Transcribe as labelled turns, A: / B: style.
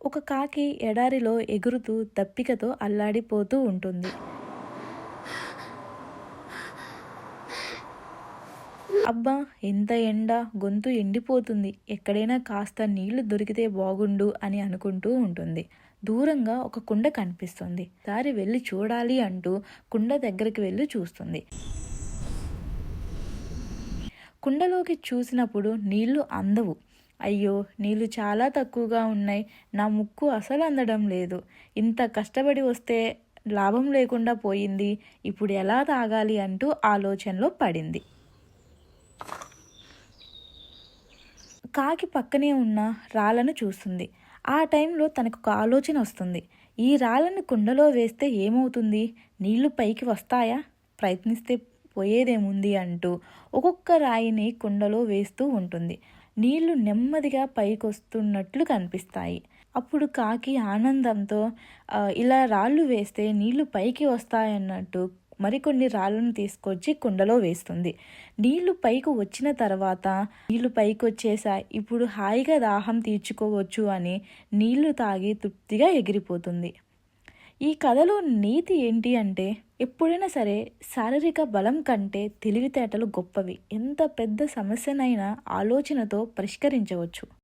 A: ఒక కాకి ఎడారిలో ఎగురుతూ దప్పికతో అల్లాడిపోతూ ఉంటుంది. అబ్బా! ఎంత ఎండ! గొంతు ఎండిపోతుంది. ఎక్కడైనా కాస్త నీళ్లు దొరికితే బాగుండు అని అనుకుంటూ ఉంటుంది. దూరంగా ఒక కుండ కనిపిస్తుంది. దారి వెళ్ళి చూడాలి అంటూ కుండ దగ్గరికి వెళ్ళి చూస్తుంది. కుండలోకి చూసినప్పుడు నీళ్లు అందవు. అయ్యో! నీళ్లు చాలా తక్కువగా ఉన్నాయి. నా ముక్కు అసలు అందడం లేదు. ఇంత కష్టపడి వస్తే లాభం లేకుండా పోయింది. ఇప్పుడు ఎలా తాగాలి అంటూ ఆలోచనలో పడింది. కాకి పక్కనే ఉన్న రాళ్ళను చూస్తుంది. ఆ టైంలో తనకొక ఆలోచన వస్తుంది. ఈ రాళ్ళను కుండలో వేస్తే ఏమవుతుంది? నీళ్లు పైకి వస్తాయా? ప్రయత్నిస్తే పోయేదేముంది అంటూ ఒక్కొక్క రాయిని కుండలో వేస్తూ ఉంటుంది. నీళ్లు నెమ్మదిగా పైకొస్తున్నట్లు కనిపిస్తాయి. అప్పుడు కాకి ఆనందంతో ఇలా రాళ్ళు వేస్తే నీళ్లు పైకి వస్తాయన్నట్టు మరికొన్ని రాళ్ళను తీసుకొచ్చి కుండలో వేస్తుంది. నీళ్లు పైకి వచ్చిన తర్వాత నీళ్లు పైకి వచ్చేసాయి, ఇప్పుడు హాయిగా దాహం తీర్చుకోవచ్చు అని నీళ్లు తాగి తృప్తిగా ఎగిరిపోతుంది. ఈ కథలో నీతి ఏంటి అంటే, ఎప్పుడైనా సరే శారీరక బలం కంటే తెలివితేటలు గొప్పవి. ఎంత పెద్ద సమస్యనైనా ఆలోచనతో పరిష్కరించవచ్చు.